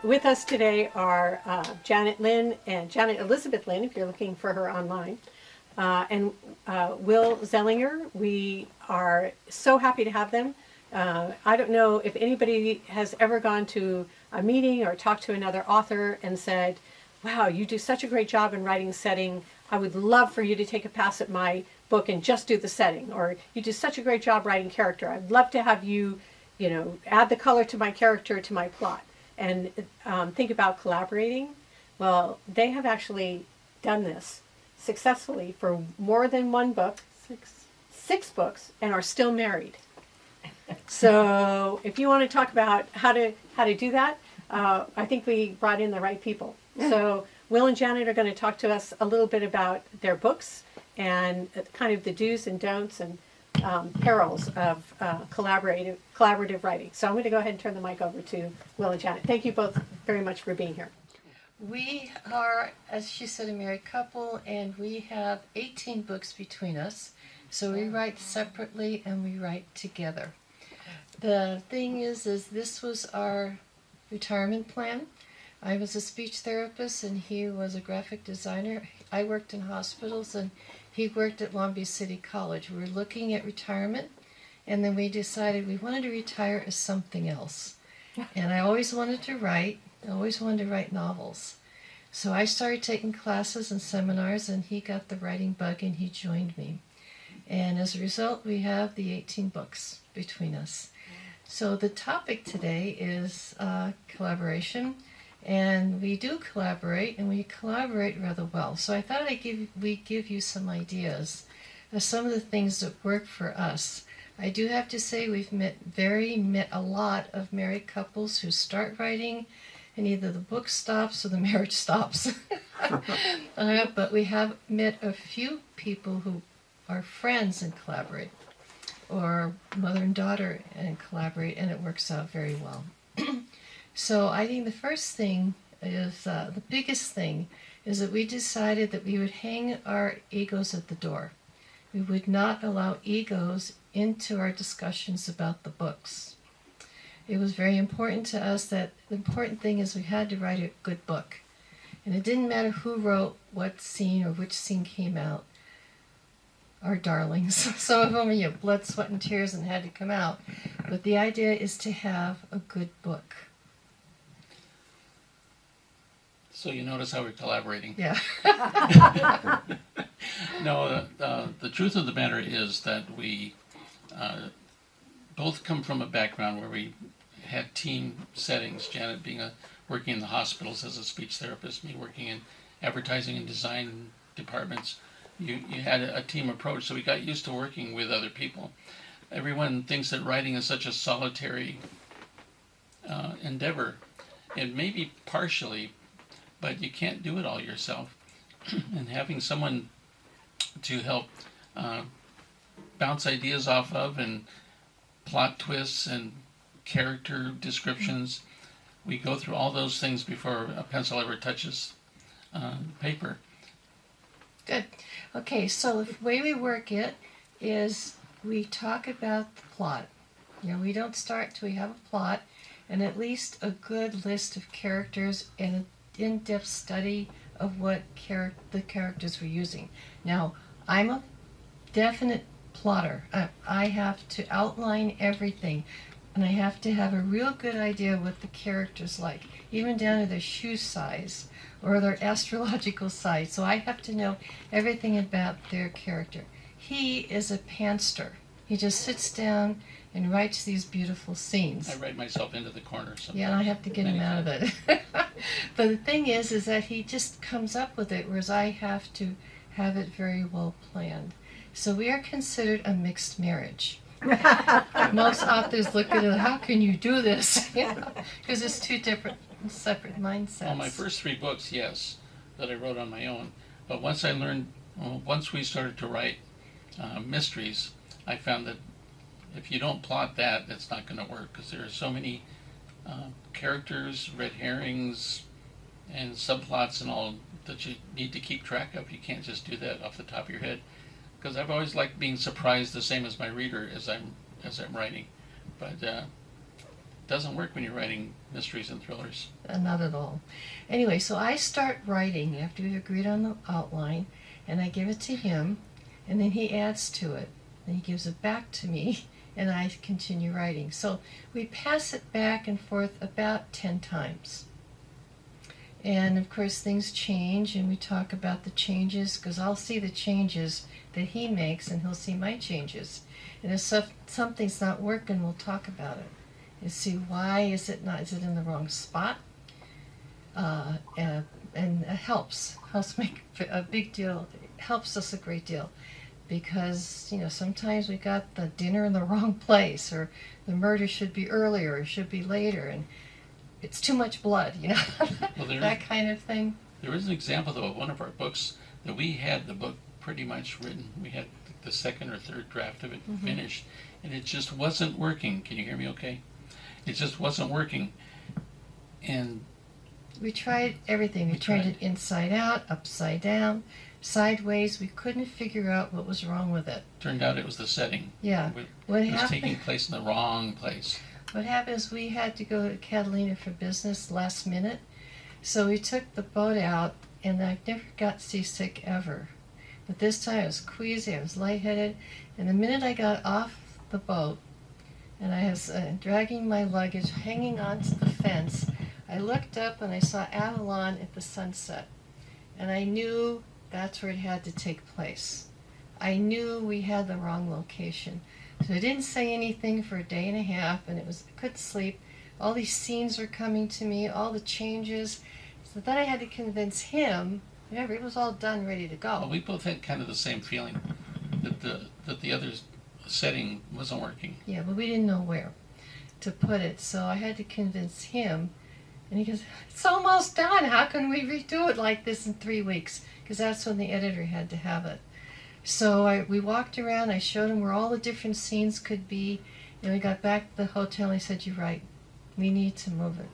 with us today are Janet Lynn and Janet Elizabeth Lynn, if you're looking for her online, and Will Zeilinger. We are so happy to have them. I don't know if anybody has ever gone to a meeting or talked to another author and said, wow, you do such a great job in writing setting. I would love for you to take a pass at my book and just do the setting. Or you do such a great job writing character. I'd love to have you, add the color to my character, to my plot. And think about collaborating. Well, they have actually done this successfully for more than one book, six books, and are still married. So if you want to talk about how to do that, I think we brought in the right people. So Will and Janet are going to talk to us a little bit about their books and kind of the do's and don'ts and perils of collaborative writing. So I'm going to go ahead and turn the mic over to Will and Janet. Thank you both very much for being here. We are, as she said, a married couple, and we have 18 books between us. So we write separately and we write together. The thing is this was our retirement plan. I was a speech therapist and he was a graphic designer. I worked in hospitals and he worked at Long Beach City College. We were looking at retirement, and then we decided we wanted to retire as something else. And I always wanted to write. I always wanted to write novels. So I started taking classes and seminars, and he got the writing bug and he joined me. And as a result, we have the 18 books between us. So the topic today is collaboration, and we do collaborate, and we collaborate rather well. So I thought we'd give you some ideas of some of the things that work for us. I do have to say we've met a lot of married couples who start writing, and either the book stops or the marriage stops. But we have met a few people who are friends and collaborate, or mother and daughter and collaborate, and it works out very well. So I think the first thing is, the biggest thing, is that we decided that we would hang our egos at the door. We would not allow egos into our discussions about the books. It was very important to us that the important thing is we had to write a good book. And it didn't matter who wrote what scene or which scene came out. Our darlings. Some of them, blood, sweat, and tears and had to come out. But the idea is to have a good book. So you notice how we're collaborating. Yeah. No, the truth of the matter is that we both come from a background where we had team settings. Janet working in the hospitals as a speech therapist, me working in advertising and design departments. You had a team approach, so we got used to working with other people. Everyone thinks that writing is such a solitary endeavor, and maybe partially, but you can't do it all yourself. And having someone to help bounce ideas off of, and plot twists and character descriptions, we go through all those things before a pencil ever touches paper. Good. Okay, so the way we work it is we talk about the plot. We don't start till we have a plot and at least a good list of characters and an in-depth study of what the characters we're using. Now, I'm a definite plotter. I have to outline everything, and I have to have a real good idea what the character's like, even down to their shoe size or their astrological size. So I have to know everything about their character. He is a pantster. He just sits down and writes these beautiful scenes. I write myself into the corner sometimes. Yeah, and I have to get him out of it. But the thing is that he just comes up with it, whereas I have to have it very well planned. So we are considered a mixed marriage. Most authors look at it, how can you do this? Because it's two different, separate mindsets. Well, my first 3 books, yes, that I wrote on my own. But once we started to write mysteries, I found that if you don't plot that, it's not going to work, because there are so many characters, red herrings, and subplots and all that you need to keep track of. You can't just do that off the top of your head, because I've always liked being surprised the same as my reader as I'm writing. But doesn't work when you're writing mysteries and thrillers. Not at all. Anyway, so I start writing after we've agreed on the outline, and I give it to him, and then he adds to it, and he gives it back to me, and I continue writing. So we pass it back and forth about 10 times. And of course things change, and we talk about the changes, because I'll see the changes that he makes, and he'll see my changes. And if something's not working, we'll talk about it and see why is it not. Is it in the wrong spot? And it helps make a big deal. It helps us a great deal, because sometimes we got the dinner in the wrong place, or the murder should be earlier or should be later, and it's too much blood, Well, that kind of thing. There is an example, though, of one of our books that we had the book pretty much written. We had the second or third draft of it finished, and it just wasn't working. Can you hear me okay? It just wasn't working. And we tried everything. We tried it inside out, upside down, sideways. We couldn't figure out what was wrong with it. Turned out it was the setting. Yeah. It What was happened? taking place in the wrong place. What happened is we had to go to Catalina for business last minute, so we took the boat out, and I never got seasick ever. But this time I was queasy, I was lightheaded, and the minute I got off the boat, and I was dragging my luggage, hanging onto the fence, I looked up and I saw Avalon at the sunset, and I knew that's where it had to take place. I knew we had the wrong location. So I didn't say anything for a day and a half, and I couldn't sleep. All these scenes were coming to me, all the changes. So then I had to convince him. Remember, it was all done, ready to go. Well, we both had kind of the same feeling that the other setting wasn't working. Yeah, but we didn't know where to put it. So I had to convince him. And he goes, "It's almost done. How can we redo it like this in 3 weeks?" Because that's when the editor had to have it. So we walked around, I showed him where all the different scenes could be, and we got back to the hotel, and he said, "You're right, we need to move it."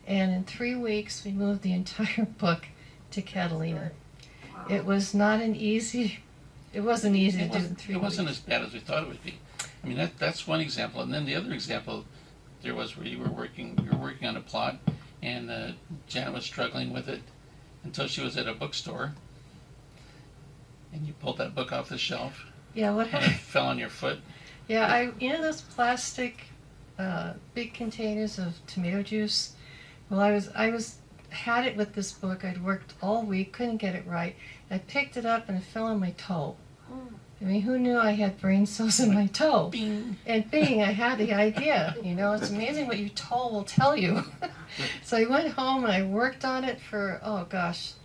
And in 3 weeks, we moved the entire book to Catalina. Wow. It was not an easy, it wasn't easy to do in 3 It weeks. wasn't as bad as we thought it would be. I mean, that's one example. And then the other example there was where you were working on a plot, and Janet was struggling with it until she was at a bookstore, and you pulled that book off the shelf, Yeah, what and it happened? fell on your foot. Yeah, those plastic big containers of tomato juice. Well, I had it with this book. I'd worked all week, couldn't get it right. I picked it up and it fell on my toe. I mean, who knew I had brain cells in my toe? Bing. And bing, I had the idea. It's amazing what your toe will tell you. So I went home and I worked on it for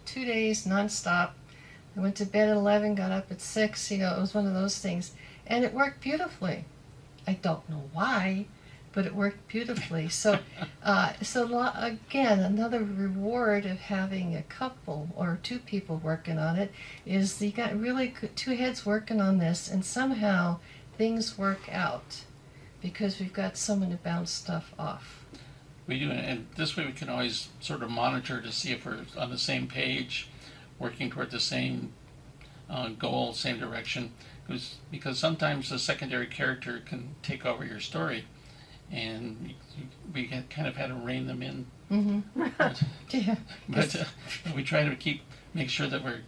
2 days nonstop. I went to bed at 11, got up at 6. It was one of those things, and it worked beautifully. I don't know why, but it worked beautifully. So, again, another reward of having a couple or 2 people working on it is you got really good, 2 heads working on this, and somehow things work out because we've got someone to bounce stuff off. We do, and this way we can always sort of monitor to see if we're on the same page, working toward the same goal, same direction. Because sometimes the secondary character can take over your story, and we kind of had to rein them in. Mm-hmm. Yeah. But we try to make sure that we're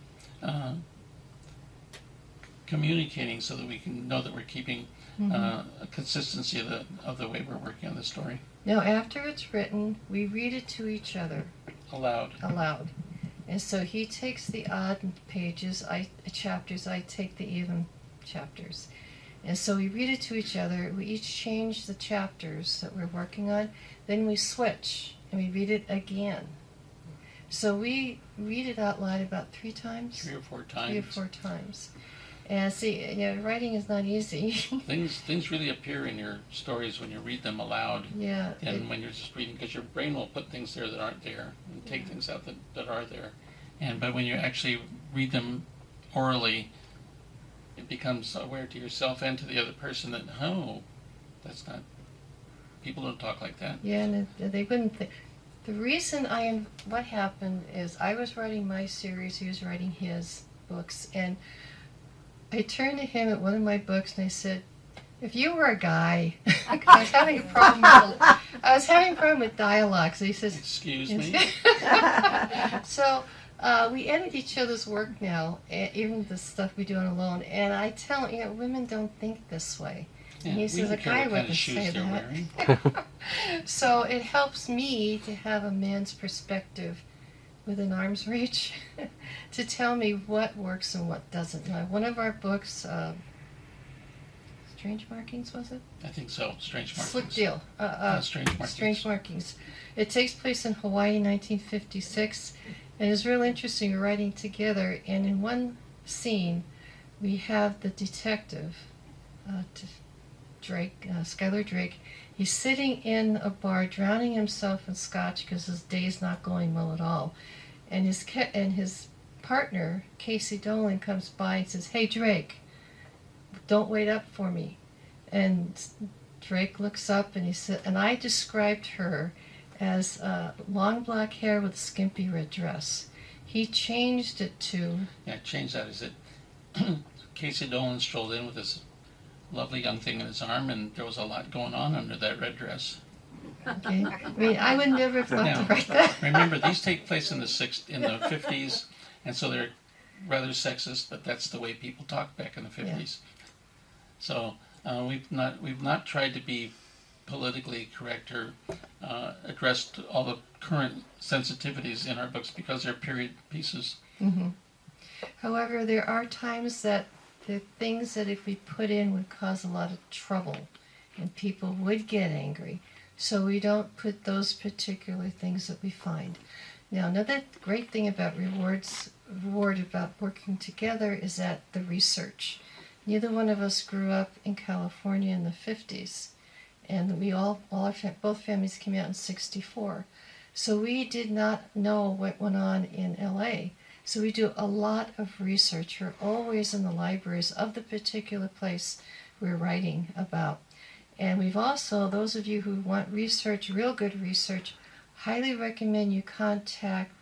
communicating so that we can know that we're keeping a consistency of the way we're working on the story. Now, after it's written, we read it to each other Aloud. And so he takes the odd chapters, I take the even chapters. And so we read it to each other. We each change the chapters that we're working on. Then we switch and we read it again. So we read it out loud about 3 times. 3 or 4 times. 3 or 4 times. And see, writing is not easy. Things really appear in your stories when you read them aloud. Yeah. And when you're just reading, because your brain will put things there that aren't there and take things out that are there. But when you actually read them orally, it becomes aware to yourself and to the other person that, that's not, people don't talk like that. Yeah, and they wouldn't think. The reason what happened is I was writing my series, he was writing his books, and I turned to him at one of my books and I said, If you were a guy, I was having a problem. I was having a problem with dialogue. So he says, Excuse me? So we edit each other's work now, even the stuff we do on alone. And I tell women don't think this way. Yeah, And he we says, a don't care guy what kind wouldn't of say shoes they're that. wearing. So it helps me to have a man's perspective within arm's reach to tell me what works and what doesn't. Now, one of our books, Strange Markings, was it? I think so. Strange Markings. Slick Deal. Strange Markings. Strange Markings. It takes place in Hawaii, 1956, and it's real interesting. We're writing together, and in one scene, we have the detective, Skylar Drake. He's sitting in a bar, drowning himself in scotch because his day's not going well at all, and his partner, Casey Dolan, comes by and says, "Hey, Drake, don't wait up for me." And Drake looks up and he said, and I described her as long black hair with a skimpy red dress. He changed it to... Yeah, change that. Is it Casey Dolan strolled in with this lovely young thing in his arm, and there was a lot going on under that red dress. Okay. I mean, I would never have thought Now, to write that. remember, these take place in the 50s, and so they're rather sexist, but that's the way people talked back in the 50s. So we've not tried to be politically correct or addressed all the current sensitivities in our books because they're period pieces. Mm-hmm. However, there are times that the things that if we put in would cause a lot of trouble and people would get angry. So we don't put those particular things that we find. Now, another great thing about reward about working together is that the research. Neither one of us grew up in California in the 50s, and both families came out in 64. So we did not know what went on in LA. So we do a lot of research. We're always in the libraries of the particular place we're writing about. And we've also, those of you who want research, real good research, highly recommend you contact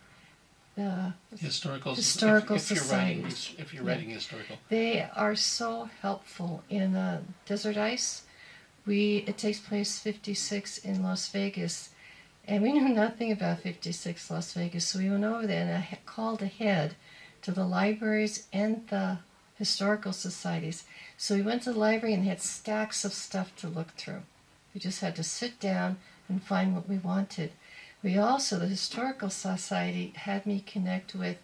the Historical societies. If you're writing historical. They are so helpful. In Desert Ice, it takes place 56 in Las Vegas. And we knew nothing about 56 Las Vegas, so we went over there and I called ahead to the libraries and the historical societies. So we went to the library and had stacks of stuff to look through. We just had to sit down and find what we wanted. We also, the Historical Society had me connect with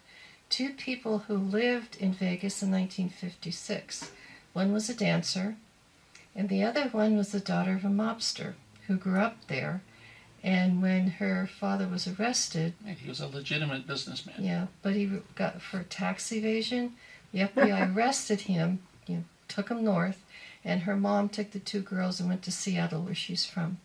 two people who lived in Vegas in 1956. One was a dancer, and the other one was the daughter of a mobster who grew up there. And when her father was arrested... And he was a legitimate businessman. Yeah, but he got for tax evasion. The FBI arrested him, took him north, and her mom took the two girls and went to Seattle, where she's from.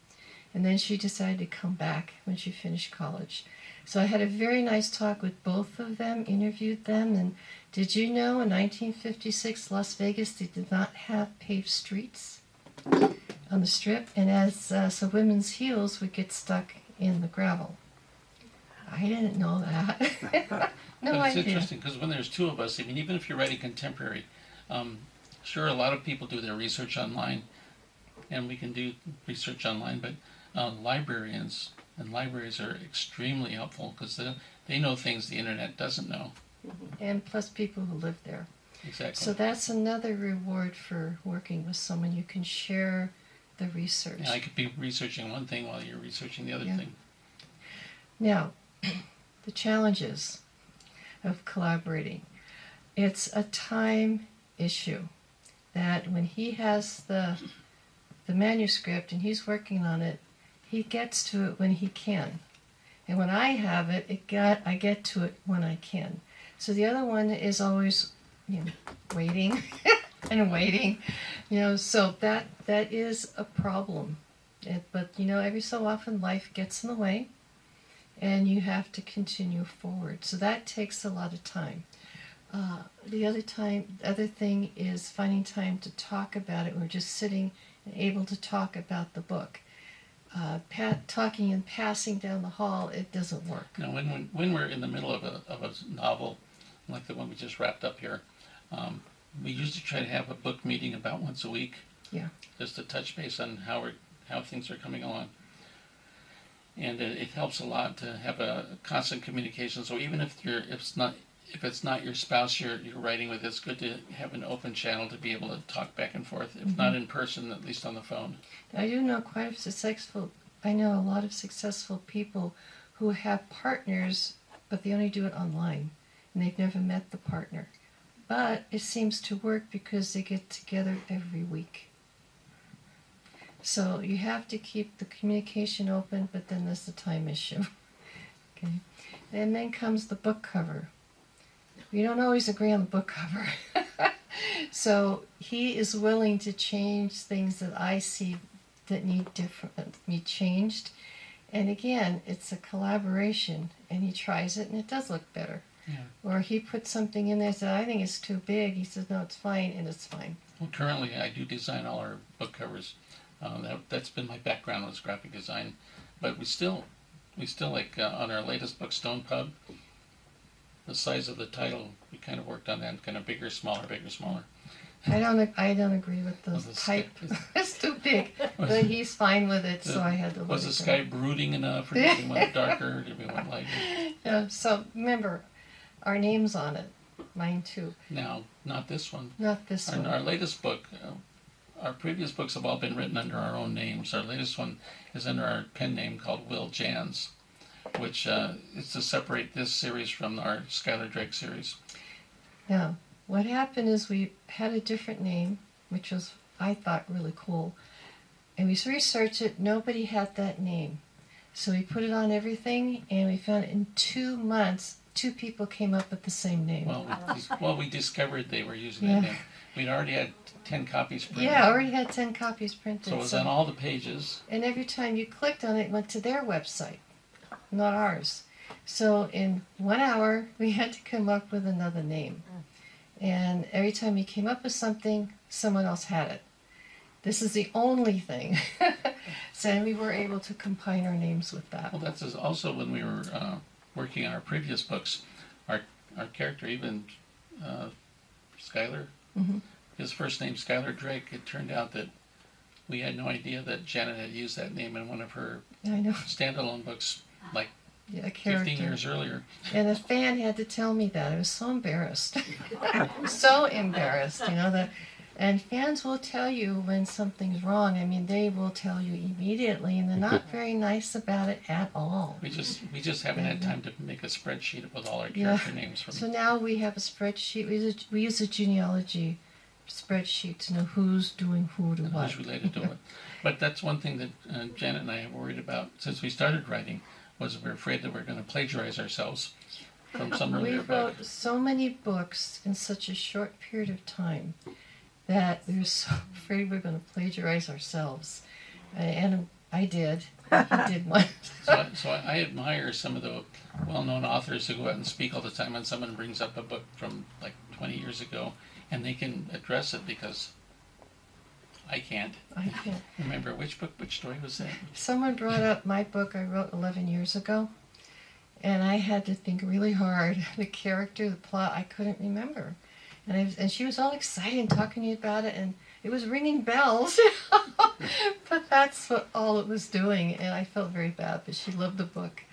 And then she decided to come back when she finished college. So I had a very nice talk with both of them, interviewed them, and did you know in 1956, Las Vegas, they did not have paved streets on the Strip, and so women's heels would get stuck in the gravel. I didn't know that. No but it's idea. interesting because when there's two of us, I mean, even if you're writing contemporary, sure, a lot of people do their research online, and we can do research online, but librarians and libraries are extremely helpful because they know things the internet doesn't know. And plus people who live there. Exactly. So that's another reward for working with someone. You can share the research. Yeah, I could be researching one thing while you're researching the other thing. Now, the challenges of collaborating. It's a time issue that when he has the manuscript and he's working on it, he gets to it when he can. And when I have it, I get to it when I can. So the other one is always, waiting and waiting, so that is a problem. But every so often life gets in the way, and you have to continue forward. So that takes a lot of time. The other thing is finding time to talk about it. We're just sitting and able to talk about the book. Talking and passing down the hall, it doesn't work. Now, when we're in the middle of a novel, like the one we just wrapped up here, we usually try to have a book meeting about once a week, Yeah. Just to touch base on how things are coming along. And it helps a lot to have a constant communication. So even if it's not your spouse you're writing with, it's good to have an open channel to be able to talk back and forth. If not in person, at least on the phone. I do know I know a lot of successful people who have partners, but they only do it online, and they've never met the partner. But it seems to work because they get together every week. So you have to keep the communication open, but then there's the time issue. Okay, and then comes the book cover. We don't always agree on the book cover. So he is willing to change things that I see that need changed. And again, it's a collaboration, and he tries it, and it does look better. Yeah. Or he puts something in there that I think is too big. He says, no, it's fine, and it's fine. Well, currently I do design all our book covers. That's been my background, was graphic design. But we still like on our latest book, Stone Pub, the size of the title, we kind of worked on that, kind of bigger, smaller, bigger, smaller. I don't agree with the type. It's too big, but he's fine with it, so I had to. Was the sky brooding enough, or did we want darker, or did we want lighter? Yeah. So remember, our name's on it. Mine too. Now, not this one. Not this one. Our latest book. Our previous books have all been written under our own names. Our latest one is under our pen name called Will Jans, which is to separate this series from our Skylar Drake series. Yeah. What happened is we had a different name, which was, I thought, really cool. And we researched it. Nobody had that name. So we put it on everything, and we found in 2 months, 2 people came up with the same name. Well, we discovered they were using that name. We'd already had 10 copies printed. Yeah, I already had 10 copies printed. So it was on all the pages. And every time you clicked on it, it went to their website, not ours. So in 1 hour, we had to come up with another name. And every time you came up with something, someone else had it. This is the only thing. So we were able to combine our names with that. Well, that's also when we were working on our previous books. Our character, even Skylar, his first name Skylar Drake. It turned out that we had no idea that Janet had used that name in one of her standalone books, like 15 years earlier. And a fan had to tell me that. I was so embarrassed. So embarrassed, that. And fans will tell you when something's wrong. I mean, they will tell you immediately, and they're not very nice about it at all. We just haven't had time to make a spreadsheet with all our character names. So now we have a spreadsheet. We use a genealogy spreadsheet to know who's doing who to what. Who's related to it. But that's one thing that Janet and I have worried about since we started writing, was we're afraid that we're going to plagiarize ourselves from some earlier book. We wrote so many books in such a short period of time that we were so afraid we were going to plagiarize ourselves. And I did. He did one. So I admire some of the well-known authors who go out and speak all the time when someone brings up a book from like 20 years ago, and they can address it because I can't. Remember which story was that? Someone brought up my book I wrote 11 years ago, and I had to think really hard. The character, the plot, I couldn't remember. And she was all excited and talking to me about it, and it was ringing bells. But that's all it was doing, and I felt very bad, but she loved the book.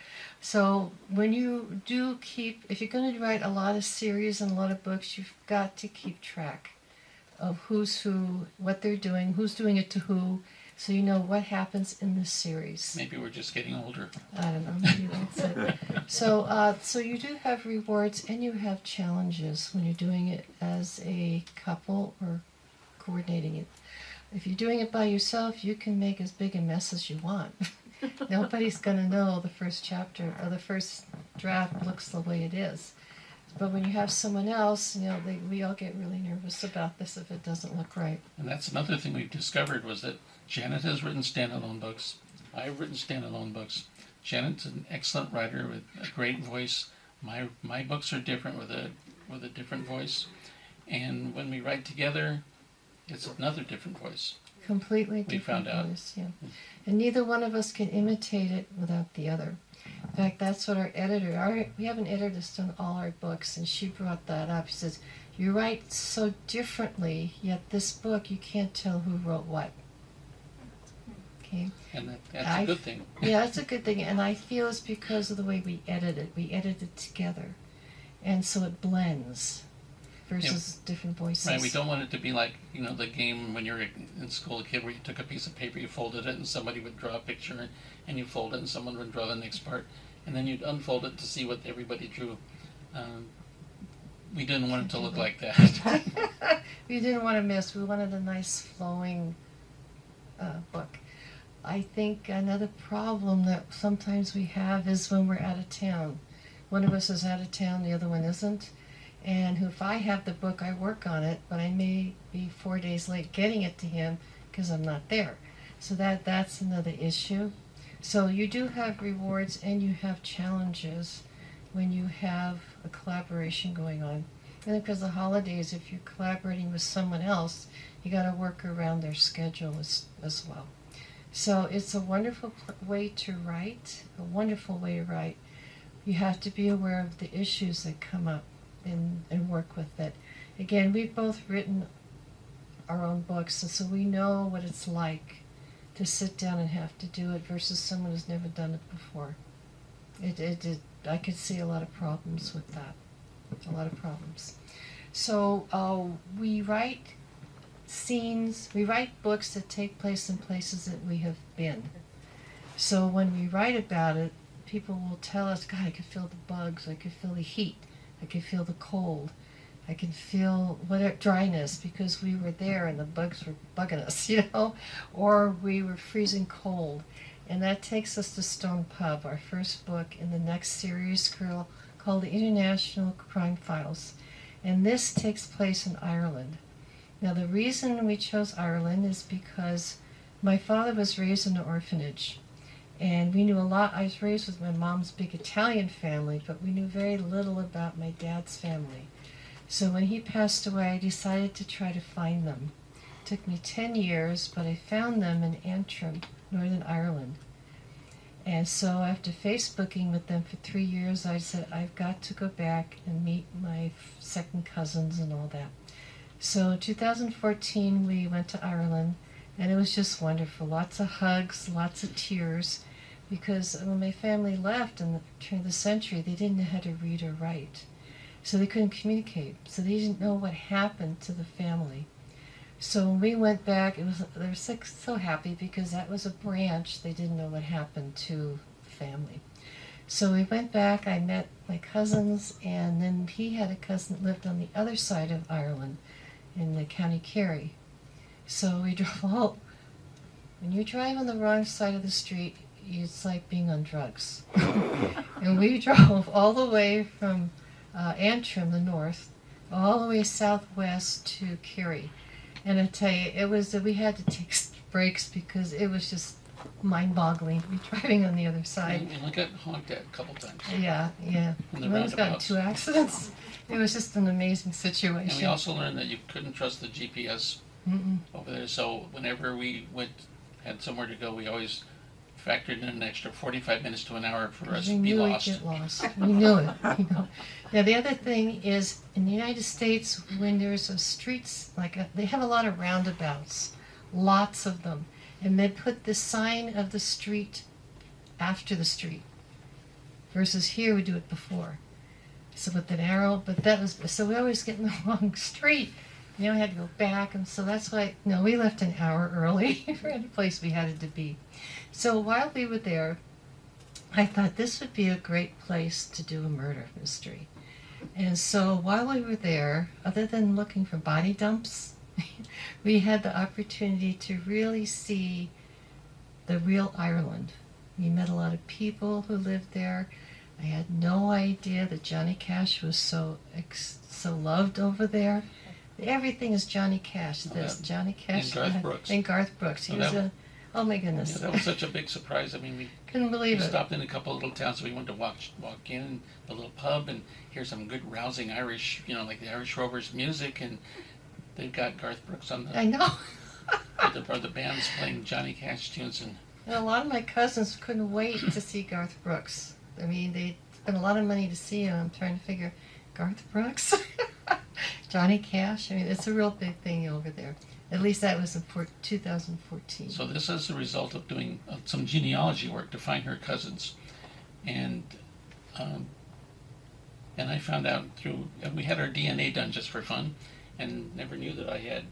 So when you if you're going to write a lot of series and a lot of books, you've got to keep track of who's who, what they're doing, who's doing it to who, so you know what happens in this series. Maybe we're just getting older. I don't know. Maybe that's it. So you do have rewards and you have challenges when you're doing it as a couple or coordinating it. If you're doing it by yourself, you can make as big a mess as you want. Nobody's going to know the first chapter or the first draft looks the way it is. But when you have someone else, we all get really nervous about this if it doesn't look right. And that's another thing we've discovered was that Janet has written standalone books. I've written standalone books. Janet's an excellent writer with a great voice. My books are different with a different voice. And when we write together, it's another different voice. Completely different voice, yeah. And neither one of us can imitate it without the other. In fact, that's what we have an editor that's done all our books, and she brought that up. She says, You write so differently, yet this book you can't tell who wrote what. Okay. And that's a good thing. Yeah, that's a good thing, and I feel it's because of the way we edit it. We edit it together, and so it blends versus different voices. Right, we don't want it to be like, the game when you're in school, a kid, where you took a piece of paper, you folded it, and somebody would draw a picture, and you fold it, and someone would draw the next part, and then you'd unfold it to see what everybody drew. We didn't want it to look like that. We didn't want to miss. We wanted a nice flowing book. I think another problem that sometimes we have is when we're out of town. One of us is out of town, the other one isn't. And if I have the book, I work on it, but I may be 4 days late getting it to him because I'm not there. So that's another issue. So you do have rewards and you have challenges when you have a collaboration going on. And because the holidays, if you're collaborating with someone else, you got to work around their schedule as well. So it's a wonderful way to write, a wonderful way to write. You have to be aware of the issues that come up and work with it. Again, we've both written our own books, and so we know what it's like to sit down and have to do it versus someone who's never done it before. I could see a lot of problems with that, a lot of problems. So we write scenes, we write books that take place in places that we have been. So when we write about it, people will tell us, God, I could feel the bugs, I could feel the heat, I could feel the cold, I can feel dryness because we were there and the bugs were bugging us, or we were freezing cold. And that takes us to Stone Pub, our first book in the next series called The International Crime Files. And this takes place in Ireland. Now, the reason we chose Ireland is because my father was raised in an orphanage. And we knew a lot. I was raised with my mom's big Italian family, but we knew very little about my dad's family. So when he passed away, I decided to try to find them. It took me 10 years, but I found them in Antrim, Northern Ireland. And so after Facebooking with them for 3 years, I said, I've got to go back and meet my second cousins and all that. So in 2014, we went to Ireland, and it was just wonderful. Lots of hugs, lots of tears, because when my family left in the turn of the century, they didn't know how to read or write. So they couldn't communicate. So they didn't know what happened to the family. So when we went back, they were so happy because that was a branch. They didn't know what happened to the family. So we went back, I met my cousins, and then he had a cousin that lived on the other side of Ireland in the County Kerry. So we drove all, when you drive on the wrong side of the street, it's like being on drugs. And we drove all the way from Antrim, the north, all the way southwest to Kerry. And I tell you, we had to take breaks because it was just mind-boggling to be driving on the other side. And I got honked at a couple times. Yeah. In the One's gotten roundabouts. 2 accidents. It was just an amazing situation. And we also learned that you couldn't trust the GPS over there. So whenever we had somewhere to go, we always factored in an extra 45 minutes to an hour for us to be lost. We knew we'd get lost. We knew it. Now the other thing is, in the United States, when there's a streets, they have a lot of roundabouts, lots of them, and they put the sign of the street after the street. Versus here, we do it before. So with an arrow, so we always get in the wrong street. We had to go back, and so that's why, we left an hour early. We had a place we had to be. So while we were there, I thought this would be a great place to do a murder mystery. And so while we were there, other than looking for body dumps, we had the opportunity to really see the real Ireland. We met a lot of people who lived there. I had no idea that Johnny Cash was so loved over there. Everything is Johnny Cash. There's Johnny Cash. And Garth Brooks. And Garth Brooks. He was oh my goodness. Yeah, that was such a big surprise. I mean, we couldn't believe we it. stopped in a couple of little towns, so we went to walk in the little pub and hear some good rousing Irish, like the Irish Rovers music, and they've got Garth Brooks on I know. the band's playing Johnny Cash tunes, and a lot of my cousins couldn't wait to see Garth Brooks. I mean, they spent a lot of money to see him. I'm trying to figure, Garth Brooks? Johnny Cash. I mean, it's a real big thing over there. At least that was in 2014. So this is the result of doing some genealogy work to find her cousins, and um, and I found out through, and we had our DNA done just for fun, and never knew that I had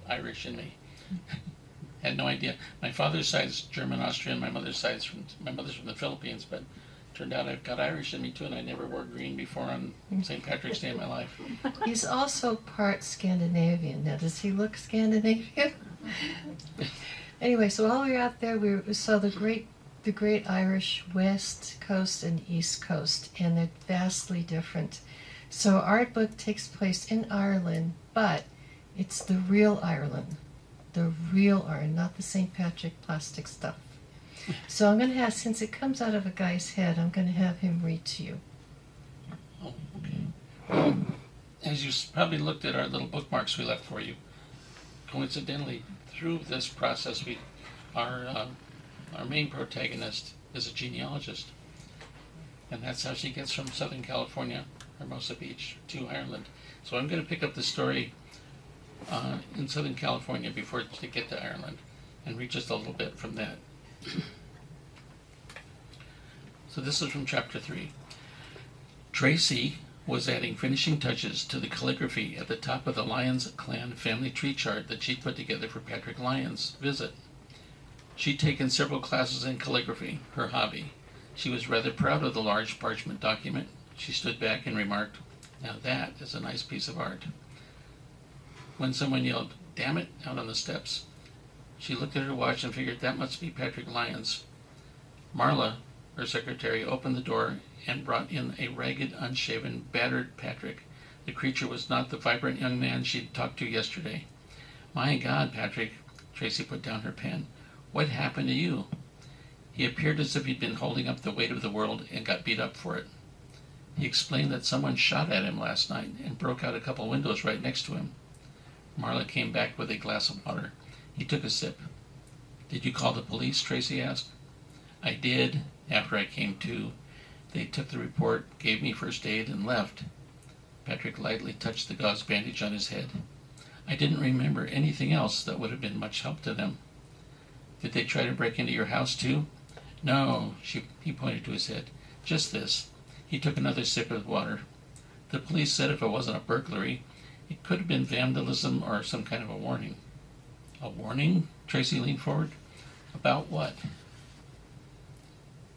Irish in me. Had no idea. My father's side's German Austrian. My mother's from the Philippines, but turned out I've got Irish in me too, and I never wore green before on St. Patrick's Day in my life. He's also part Scandinavian. Now, does he look Scandinavian? Anyway, so while we were out there, we saw the great Irish West Coast and East Coast, and they're vastly different. So our book takes place in Ireland, but it's the real Ireland. The real Ireland, not the St. Patrick plastic stuff. So I'm going to have, since it comes out of a guy's head, I'm going to have him read to you. Oh, okay. As you probably looked at our little bookmarks we left for you, coincidentally, through this process, our main protagonist is a genealogist, and that's how she gets from Southern California, Hermosa Beach, to Ireland. So I'm going to pick up the story in Southern California before they get to Ireland, and read just a little bit from that. So this is from chapter 3. Tracy was adding finishing touches to the calligraphy at the top of the Lyons clan family tree chart that she put together for Patrick Lyons' visit. She'd taken several classes in calligraphy, her hobby. She was rather proud of the large parchment document. She stood back and remarked, "Now that is a nice piece of art." When someone yelled, "Damn it," out on the steps, she looked at her watch and figured that must be Patrick Lyons. Marla, her secretary, opened the door and brought in a ragged, unshaven, battered Patrick. The creature was not the vibrant young man she'd talked to yesterday. "My God, Patrick," Tracy put down her pen. "What happened to you?" He appeared as if he'd been holding up the weight of the world and got beat up for it. He explained that someone shot at him last night and broke out a couple windows right next to him. Marla came back with a glass of water. He took a sip. "Did you call the police?" Tracy asked. "I did, after I came to. They took the report, gave me first aid, and left." Patrick lightly touched the gauze bandage on his head. "I didn't remember anything else that would have been much help to them." "Did they try to break into your house, too?" "No," he pointed to his head. "Just this." He took another sip of water. "The police said if it wasn't a burglary, it could have been vandalism or some kind of a warning." "A warning?" Tracy leaned forward. "About what?"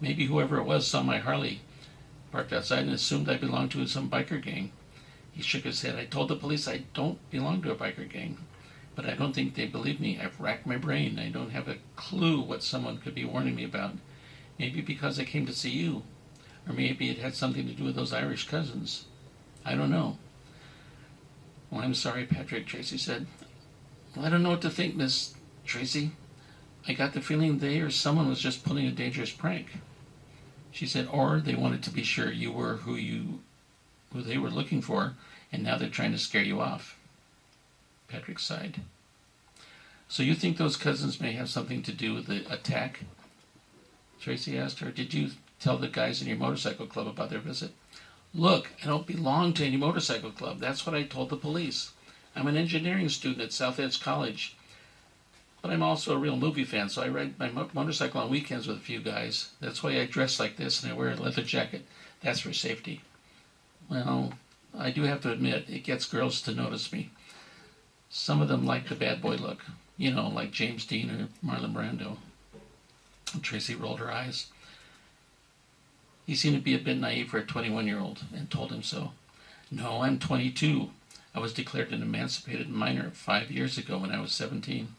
"Maybe whoever it was saw my Harley parked outside and assumed I belonged to some biker gang." He shook his head. "I told the police I don't belong to a biker gang, but I don't think they believe me. I've racked my brain. I don't have a clue what someone could be warning me about. Maybe because I came to see you, or maybe it had something to do with those Irish cousins. I don't know." "Well, I'm sorry, Patrick," Tracy said. "Well, I don't know what to think, Miss Tracy. I got the feeling they or someone was just pulling a dangerous prank." She said, "Or they wanted to be sure you were who they were looking for, and now they're trying to scare you off." Patrick sighed. "So you think those cousins may have something to do with the attack?" Tracy asked her. "Did you tell the guys in your motorcycle club about their visit?" "Look, I don't belong to any motorcycle club. That's what I told the police. I'm an engineering student at South Edge College. But I'm also a real movie fan, so I ride my motorcycle on weekends with a few guys. That's why I dress like this, and I wear a leather jacket. That's for safety." "Well, I do have to admit, it gets girls to notice me. Some of them like the bad boy look. You know, like James Dean or Marlon Brando." Tracy rolled her eyes. He seemed to be a bit naive for a 21-year-old, and told him so. "No, I'm 22. I was declared an emancipated minor 5 years ago when I was 17.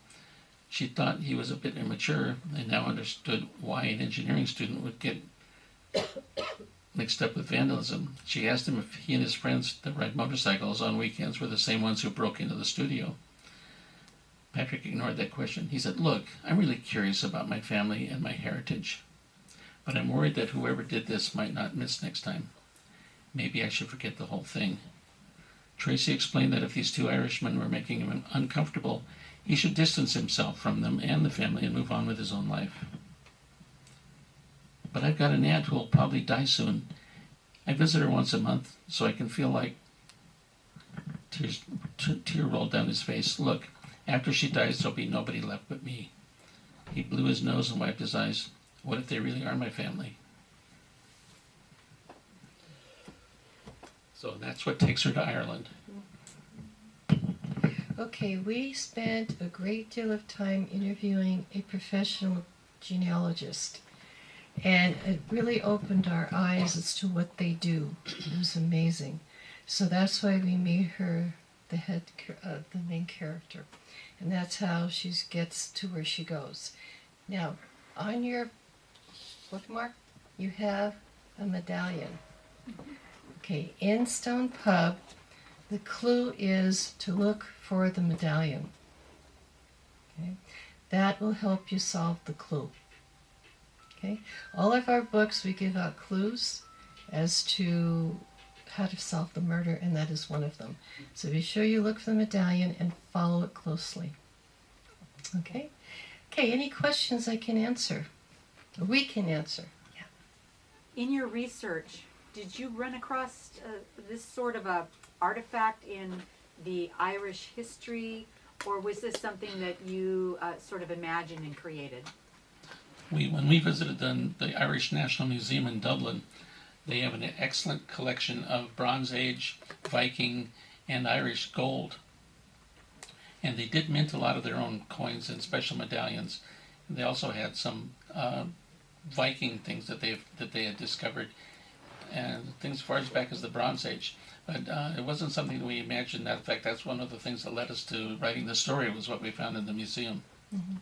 She thought he was a bit immature, and now understood why an engineering student would get mixed up with vandalism. She asked him if he and his friends that ride motorcycles on weekends were the same ones who broke into the studio. Patrick ignored that question. He said, "Look, I'm really curious about my family and my heritage, but I'm worried that whoever did this might not miss next time. Maybe I should forget the whole thing." Tracy explained that if these two Irishmen were making him uncomfortable, he should distance himself from them and the family and move on with his own life. "But I've got an aunt who will probably die soon. I visit her once a month, so I can feel like tear rolled down his face. Look, after she dies, there'll be nobody left but me. He blew his nose and wiped his eyes. What if they really are my family? So that's what takes her to Ireland. Okay, we spent a great deal of time interviewing a professional genealogist, and it really opened our eyes as to what they do. It was amazing. So that's why we made her the main character, and that's how she gets to where she goes. Now, on your bookmark, you have a medallion. Okay, in Stone Pub, the clue is to look for the medallion. Okay, that will help you solve the clue. Okay, all of our books we give out clues as to how to solve the murder, and that is one of them. So be sure you look for the medallion and follow it closely. Okay? Okay, any questions I can answer? Or we can answer. In your research, did you run across this sort of a artifact in the Irish history, or was this something that you sort of imagined and created? When we visited the Irish National Museum in Dublin, they have an excellent collection of Bronze Age, Viking, and Irish gold. And they did mint a lot of their own coins and special medallions. And they also had some Viking things that they had discovered, and things as far as back as the Bronze Age. But it wasn't something that we imagined. In fact, that's one of the things that led us to writing the story, was what we found in the museum. Mm-hmm.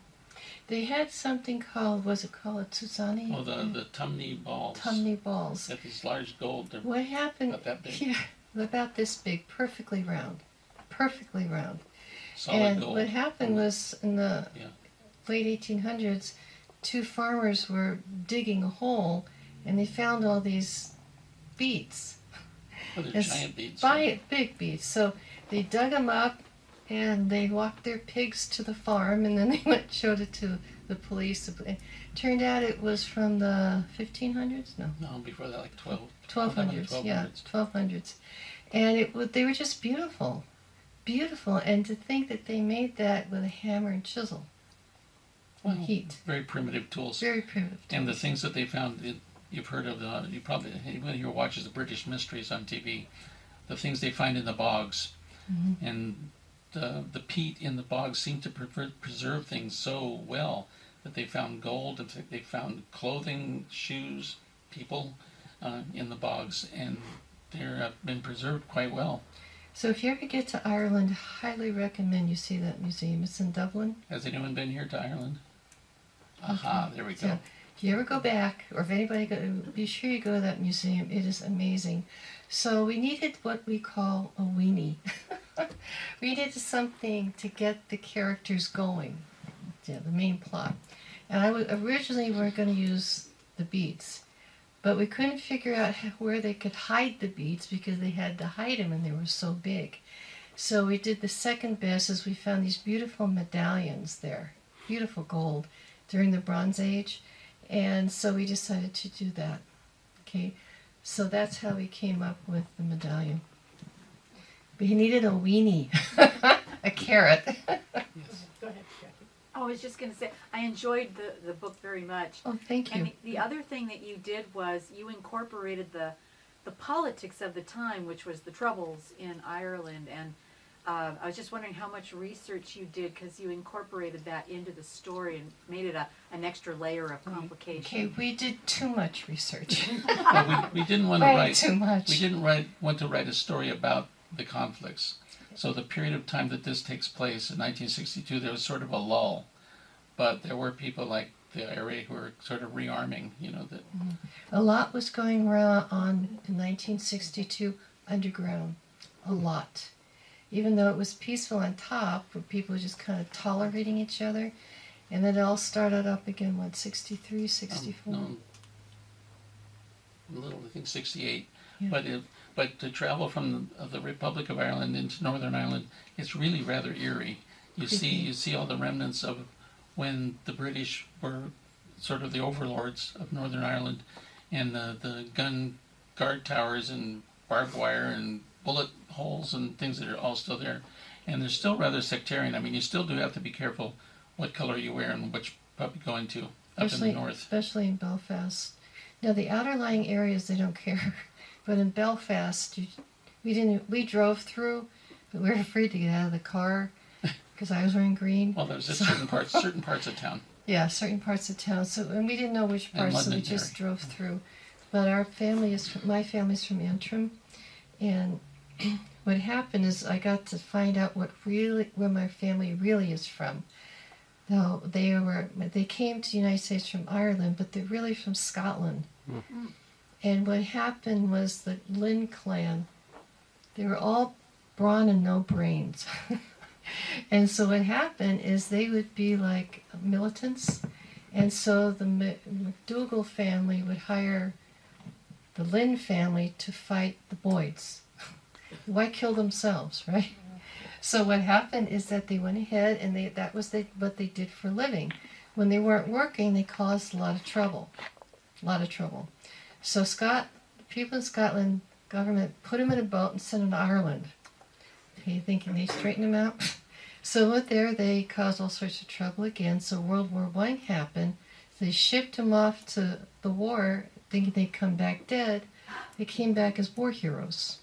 They had something called, was it called a Tuzani? Oh, the Tumney balls. Tumney balls. Got these large gold. They're what happened? about that big. Yeah, about this big, perfectly round. Perfectly round. Solid and gold. what happened was in the Yeah. late 1800s, two farmers were digging a hole, and they found all these beads. Oh, they're It's giant beads. Big beads. So they dug them up, and they walked their pigs to the farm, and then they went and showed it to the police. It turned out it was from the 1500s? No. No, before that, like 1200s, yeah, 1200s. And they were just beautiful. Beautiful. And to think that they made that with a hammer and chisel. Well, Heat. very primitive tools. Very primitive. And the things that they found, you've heard of, you probably, anyone here watches the British Mysteries on TV, the things they find in the bogs. Mm-hmm. And the peat in the bogs seemed to preserve things so well that they found gold, and they found clothing, shoes, people in the bogs, and they're been preserved quite well. So if you ever get to Ireland, highly recommend you see that museum. It's in Dublin. Has anyone been here to Ireland? Aha, Okay. there we go. So if you ever go back, or if anybody be sure you go to that museum. It is amazing. So we needed what we call a weenie. We needed something to get the characters going, the main plot. And originally we were going to use the beads, but we couldn't figure out where they could hide the beads because they had to hide them and they were so big. So we did the second best, is we found these beautiful medallions there, beautiful gold during the Bronze Age, and so we decided to do that. Okay, so that's how we came up with the medallion. But he needed a weenie, a carrot. Go ahead, Jackie. Oh, I was just going to say, I enjoyed the book very much. Oh, thank you. And the other thing that you did was you incorporated the politics of the time, which was the Troubles in Ireland. And I was just wondering how much research you did, because you incorporated that into the story and made it an extra layer of complication. Okay, we did too much research. Well, we didn't want to Way write. too much. We didn't want to write a story about the conflicts. So the period of time that this takes place in 1962, there was sort of a lull, but there were people like the IRA who were sort of rearming. That. A lot was going on in 1962 underground. A lot. Even though it was peaceful on top, where people were just kind of tolerating each other, and then it all started up again, 63, 64? No, I think 68. Yeah. But to travel from the Republic of Ireland into Northern Ireland, it's really rather eerie. You see all the remnants of when the British were sort of the overlords of Northern Ireland, and the gun guard towers and barbed wire and bullet holes and things that are all still there. And they're still rather sectarian. I mean, you still do have to be careful what color you wear and which pub you go into up in the north. Especially in Belfast. Now the outer lying areas they don't care, but in Belfast we drove through, but we were afraid to get out of the car because I was wearing green. Well, there's just certain parts of town. Yeah, certain parts of town. So and we didn't know which parts, so we just drove through. But my family's from Antrim, and what happened is I got to find out where my family really is from. No, they came to the United States from Ireland, but they're really from Scotland. Mm-hmm. And what happened was the Lynn clan, they were all brawn and no brains. And so what happened is they would be like militants. And so the McDougall family would hire the Lynn family to fight the Boyds. Why kill themselves, right? So what happened is that they went ahead and that was what they did for a living. When they weren't working, they caused a lot of trouble. So the people in Scotland government put them in a boat and sent them to Ireland. Okay, thinking they straighten them out. So they caused all sorts of trouble again. So World War I happened. They shipped them off to the war, thinking they'd come back dead. They came back as war heroes.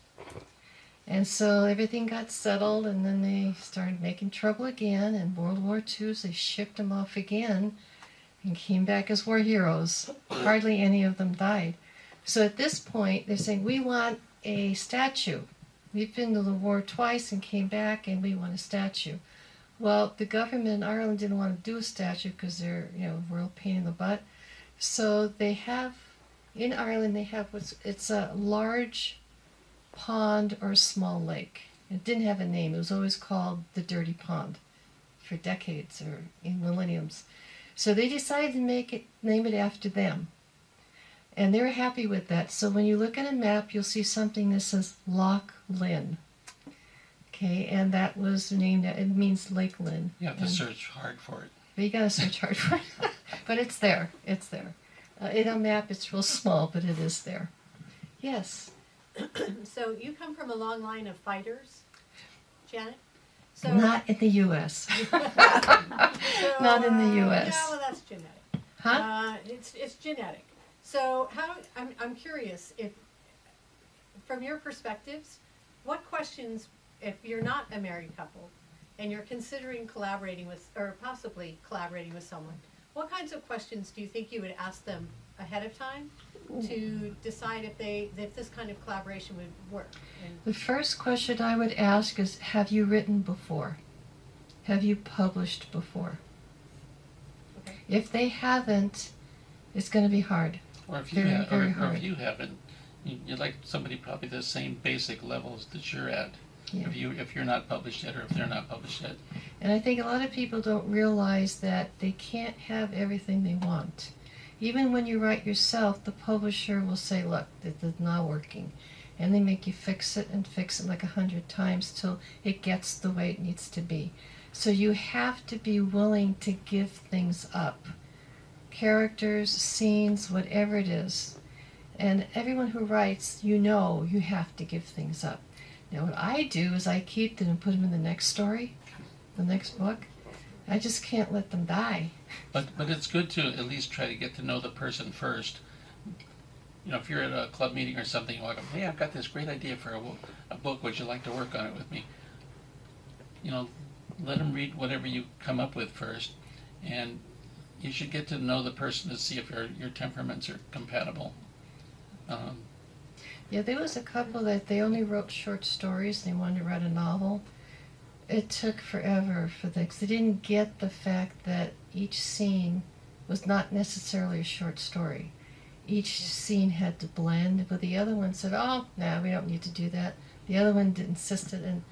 And so everything got settled, and then they started making trouble again. And World War II, they shipped them off again and came back as war heroes. Hardly any of them died. So at this point, they're saying, we want a statue. We've been to the war twice and came back, and we want a statue. Well, the government in Ireland didn't want to do a statue because they're, a real pain in the butt. So in Ireland, it's a large pond or a small lake. It didn't have a name. It was always called the Dirty Pond for decades or in millenniums. So they decided to name it after them. And they were happy with that. So when you look at a map, you'll see something that says Loch Lynn. Okay, and that was named, it means Lake Lynn. You have to search hard for it. But you got to search hard for it. But it's there. In a map, it's real small, but it is there. Yes. So you come from a long line of fighters, Janet? So, not in the U.S. Not in the U.S. Yeah, well, that's genetic. Huh? It's genetic. So I'm curious if, from your perspectives, what questions, if you're not a married couple and you're considering collaborating with, or possibly collaborating with someone, what kinds of questions do you think you would ask them ahead of time to decide if this kind of collaboration would work? The first question I would ask is, have you written before? Have you published before? Okay. If they haven't, it's going to be hard. Or if you haven't, you'd like somebody probably the same basic levels that you're at. Yeah. If you're not published yet, or if they're not published yet. And I think a lot of people don't realize that they can't have everything they want. Even when you write yourself, the publisher will say, look, this is not working. And they make you fix it like 100 times till it gets the way it needs to be. So you have to be willing to give things up. Characters, scenes, whatever it is. And everyone who writes, you have to give things up. Now what I do is I keep them and put them in the next story, the next book. I just can't let them die. But it's good to at least try to get to know the person first. If you're at a club meeting or something, you walk up, hey, I've got this great idea for a book. Would you like to work on it with me? Let them read whatever you come up with first. And you should get to know the person to see if your temperaments are compatible. Yeah, there was a couple that they only wrote short stories. They wanted to write a novel. It took forever for them, because they didn't get the fact that each scene was not necessarily a short story. Each scene had to blend, but the other one said, we don't need to do that. The other one insisted, and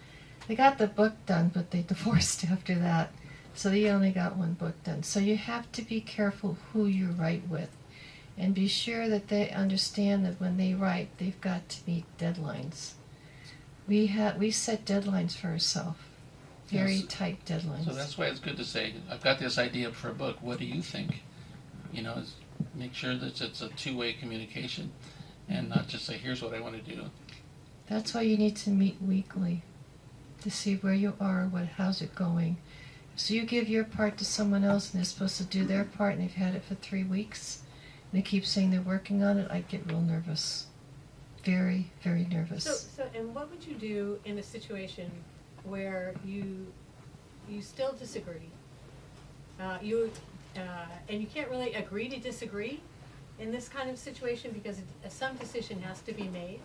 they got the book done, but they divorced after that. So they only got one book done. So you have to be careful who you write with, and be sure that they understand that when they write, they've got to meet deadlines. We set deadlines for ourselves. Very tight deadlines. So that's why it's good to say, I've got this idea for a book. What do you think? Make sure that it's a two-way communication and not just say, here's what I want to do. That's why you need to meet weekly to see where you are, how's it going. So you give your part to someone else and they're supposed to do their part and they've had it for 3 weeks and they keep saying they're working on it, I get real nervous. Very, very nervous. And what would you do in a situation where you still disagree? And you can't really agree to disagree in this kind of situation because some decision has to be made.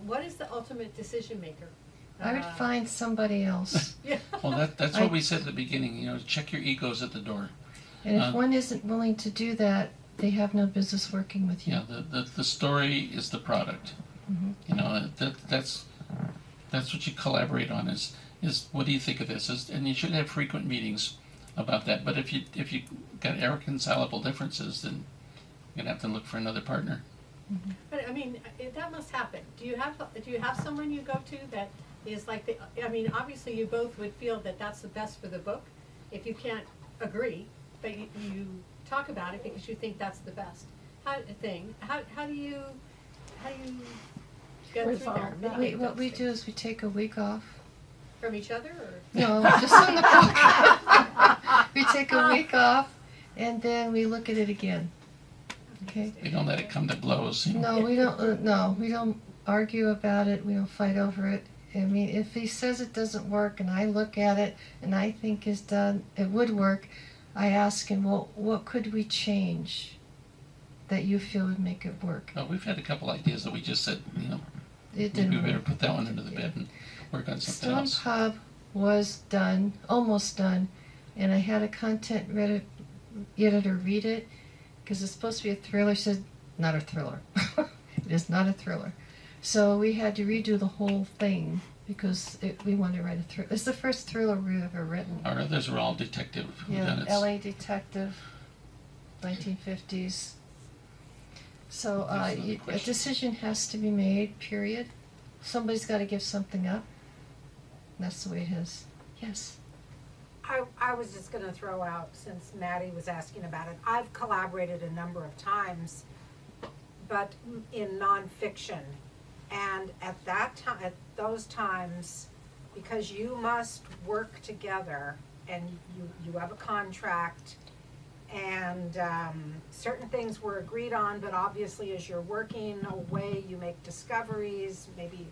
What is the ultimate decision maker? I would find somebody else. Yeah. Well, that's what we said at the beginning. Check your egos at the door. And if one isn't willing to do that, they have no business working with you. Yeah, the story is the product. Mm-hmm. That's what you collaborate on. Is what do you think of this? And you should have frequent meetings about that. But if you got irreconcilable differences, then you're gonna have to look for another partner. Mm-hmm. But I mean, that must happen. Do you have someone you go to that is like obviously you both would feel that that's the best for the book if you can't agree, but you talk about it because you think that's the best How do you get through that? What we do is we take a week off. From each other, or? No, just on the book. We take a week off, and then we look at it again. Okay. We don't let it come to blows. No, we don't. No, we don't argue about it. We don't fight over it. I mean, if he says it doesn't work, and I look at it, and I think it would work, I ask him, well, what could we change that you feel would make it work? Well, we've had a couple ideas that we just said, It maybe we didn't better work. put that one into the bed and work on something Stone else. Pub was done, almost done, and I had a content editor read it because it's supposed to be a thriller. She said, not a thriller. It is not a thriller. So we had to redo the whole thing because we wanted to write a thriller. It's the first thriller we've ever written. Our others are all detective Yeah, whodunits. L.A. detective, 1950s. So That's another a question. decision has to be made, period. Somebody's got to give something up. That's the way it is. Yes. I was just going to throw out, since Maddie was asking about it, I've collaborated a number of times, but in nonfiction. And at those times, because you must work together and you have a contract, and certain things were agreed on, but obviously as you're working away, you make discoveries, maybe,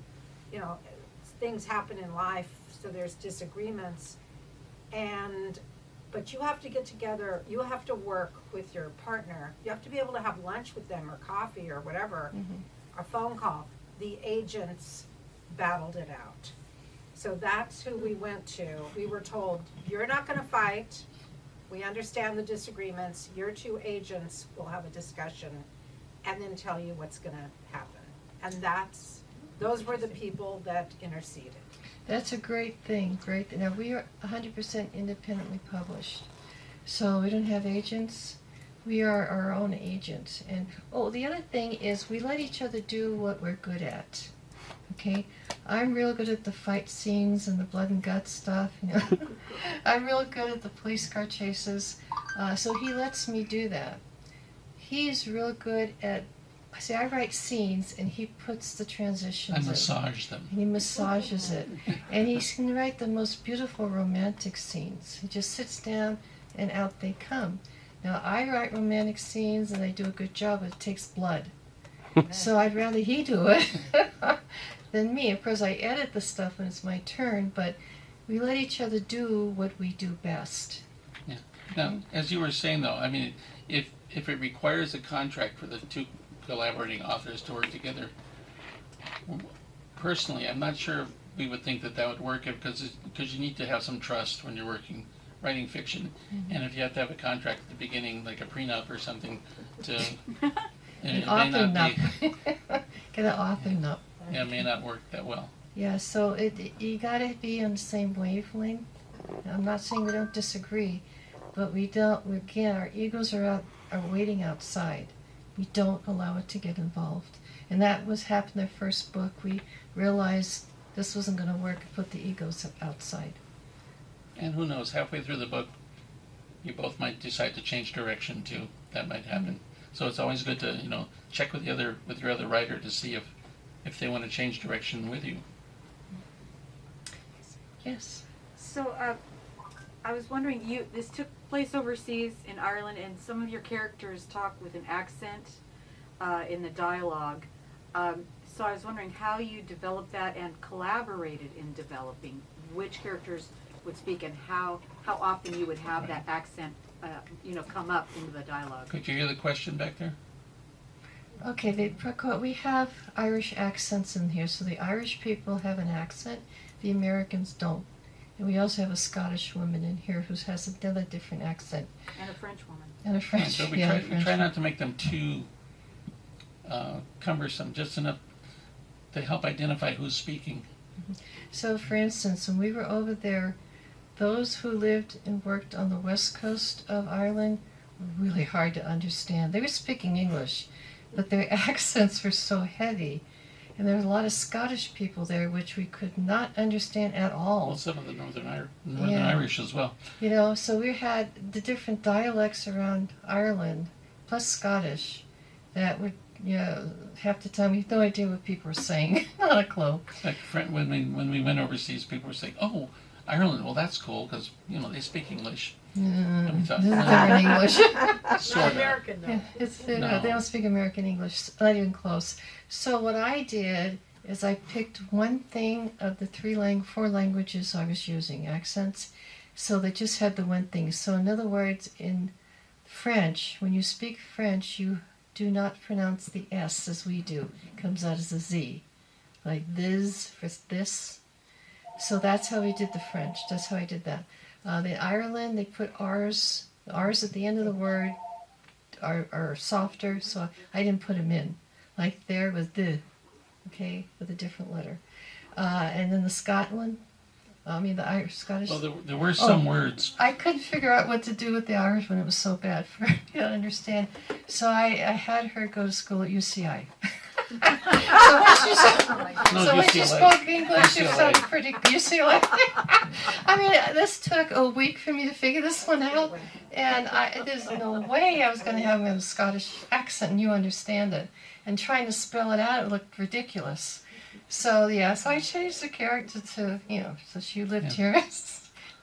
things happen in life, so there's disagreements. But you have to get together, you have to work with your partner. You have to be able to have lunch with them or coffee or whatever, or phone call. The agents battled it out. So that's who we went to. We were told, you're not gonna fight. We understand the disagreements. Your two agents will have a discussion and then tell you what's gonna happen. And those were the people that interceded. That's a great thing. Great. Now, we are 100% independently published. So we don't have agents. We are our own agent. And, the other thing is we let each other do what we're good at. Okay? I'm real good at the fight scenes and the blood and guts stuff. I'm real good at the police car chases. So he lets me do that. He's real good at, I write scenes and he puts the transitions I in. massage them. And he massages it. And he can write the most beautiful romantic scenes. He just sits down and out they come. Now, I write romantic scenes and I do a good job, but it takes blood. So I'd rather he do it than me. Of course, I edit the stuff when it's my turn, but we let each other do what we do best. Yeah. Now, as you were saying, though, I mean, if it requires a contract for the two collaborating authors to work together, personally, I'm not sure we would think that would work because you need to have some trust when you're writing fiction, and if you have to have a contract at the beginning, like a prenup or something, it may not be. Get an author nup. Yeah, it may not work that well. Yeah, so you gotta be on the same wavelength. I'm not saying we don't disagree, but we don't. Again, our egos are waiting outside. We don't allow it to get involved, and that was happened in the first book. We realized this wasn't going to work and put the egos outside. And who knows? Halfway through the book, you both might decide to change direction too. That might happen. So it's always good to check with your other writer to see if if they want to change direction with you. Yes. So, I was wondering, this took place overseas in Ireland, and some of your characters talk with an accent in the dialogue. So I was wondering how you developed that and collaborated in developing which characters would speak and how often you would have that accent, come up into the dialogue. Could you hear the question back there? Okay, we have Irish accents in here, so the Irish people have an accent, the Americans don't. And we also have a Scottish woman in here who has another different accent. And a French woman. And a French, So we yeah, try, we try not to make them too cumbersome, just enough to help identify who's speaking. So, for instance, when we were over there, those who lived and worked on the west coast of Ireland were really hard to understand. They were speaking English, but their accents were so heavy. And there were a lot of Scottish people there which we could not understand at all. Well, some of the Northern Yeah. Irish as well. You know, so we had the different dialects around Ireland, plus Scottish, that would, half the time we had no idea what people were saying. Not a clue. Like when we went overseas, people were saying, "Oh, Ireland, well that's cool because they speak English." And we thought, This is different English. sort of. American though. Yeah, it's, No. They don't speak American English, not even close. So what I did is I picked one thing of the four languages I was using, accents, so they just had the one thing. So in other words, in French, when you speak French, you do not pronounce the S as we do. It comes out as a Z, like this for this. So that's how we did the French. That's how I did that. In Ireland, they put R's. The R's at the end of the word are softer, so I didn't put them in. Like there was the, okay, with a different letter. And then the Scottish. Well, there were some words. I couldn't figure out what to do with the Irish when it was so bad for me to understand. So I had her go to school at UCI. So when she No, when she UCLA. spoke English, it UCLA. sounded pretty good. UCLA. I mean, this took a week for me to figure this one out, and there's no way I was going to have a Scottish accent and you understand it. And trying to spell it out, it looked ridiculous. So so I changed the character to, so she lived here,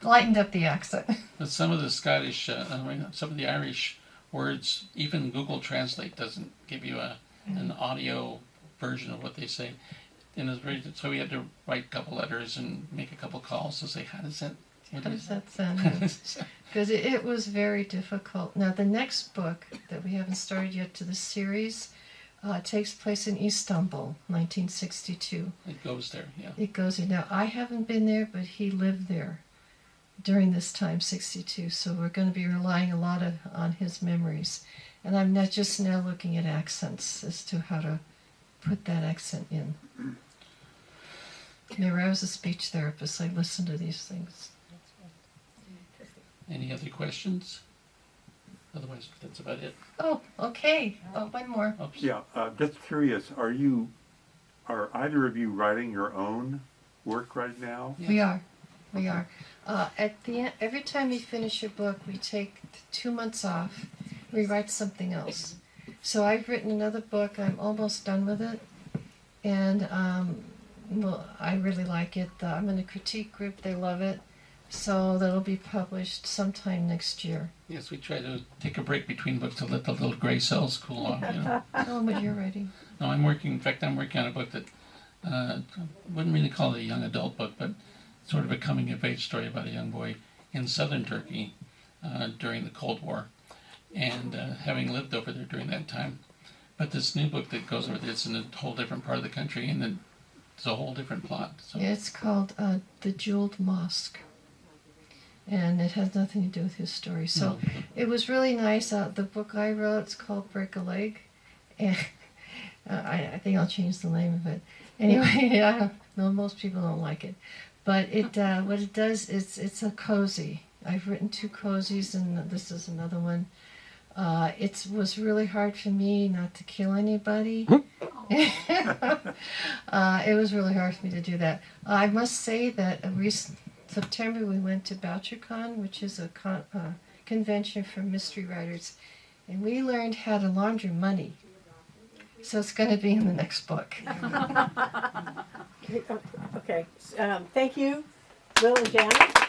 lightened up the accent. But some of the Scottish, some of the Irish words, even Google Translate doesn't give you an audio version of what they say. And so we had to write a couple letters and make a couple calls to say, how does that sound? Because it was very difficult. Now, the next book that we haven't started yet to the series takes place in Istanbul, 1962. It goes there, yeah. It goes there. Now, I haven't been there, but he lived there during this time, 62. So we're going to be relying a lot on his memories. And I'm not just now looking at accents as to how to put that accent in. Remember, I was a speech therapist. I listened to these things. Any other questions? Otherwise, that's about it. Oh, okay. Oh, one more. Oops. Yeah, just curious, are either of you writing your own work right now? Yes. We are. At the end, every time we finish a book, we take 2 months off. We write something else. So I've written another book. I'm almost done with it, and I really like it. I'm in a critique group. They love it. So that'll be published sometime next year. Yes, we try to take a break between books to let the little gray cells cool off. Tell them what you're writing. No, I'm working on a book that I wouldn't really call it a young adult book, but sort of a coming-of-age story about a young boy in southern Turkey during the Cold War, and having lived over there during that time. But this new book that goes over there, it's in a whole different part of the country, and it's a whole different plot. So. It's called The Jeweled Mosque. And it has nothing to do with his story. So it was really nice. The book I wrote, it's called Break a Leg. And I think I'll change the name of it. Anyway, I don't know, most people don't like it. But what it does is it's a cozy. I've written 2 cozies, and this is another one. It was really hard for me not to kill anybody. It was really hard for me to do that. I must say that September we went to BoucherCon, which is a convention for mystery writers, and we learned how to launder money. So it's going to be in the next book. Okay, thank you, Will and Janet.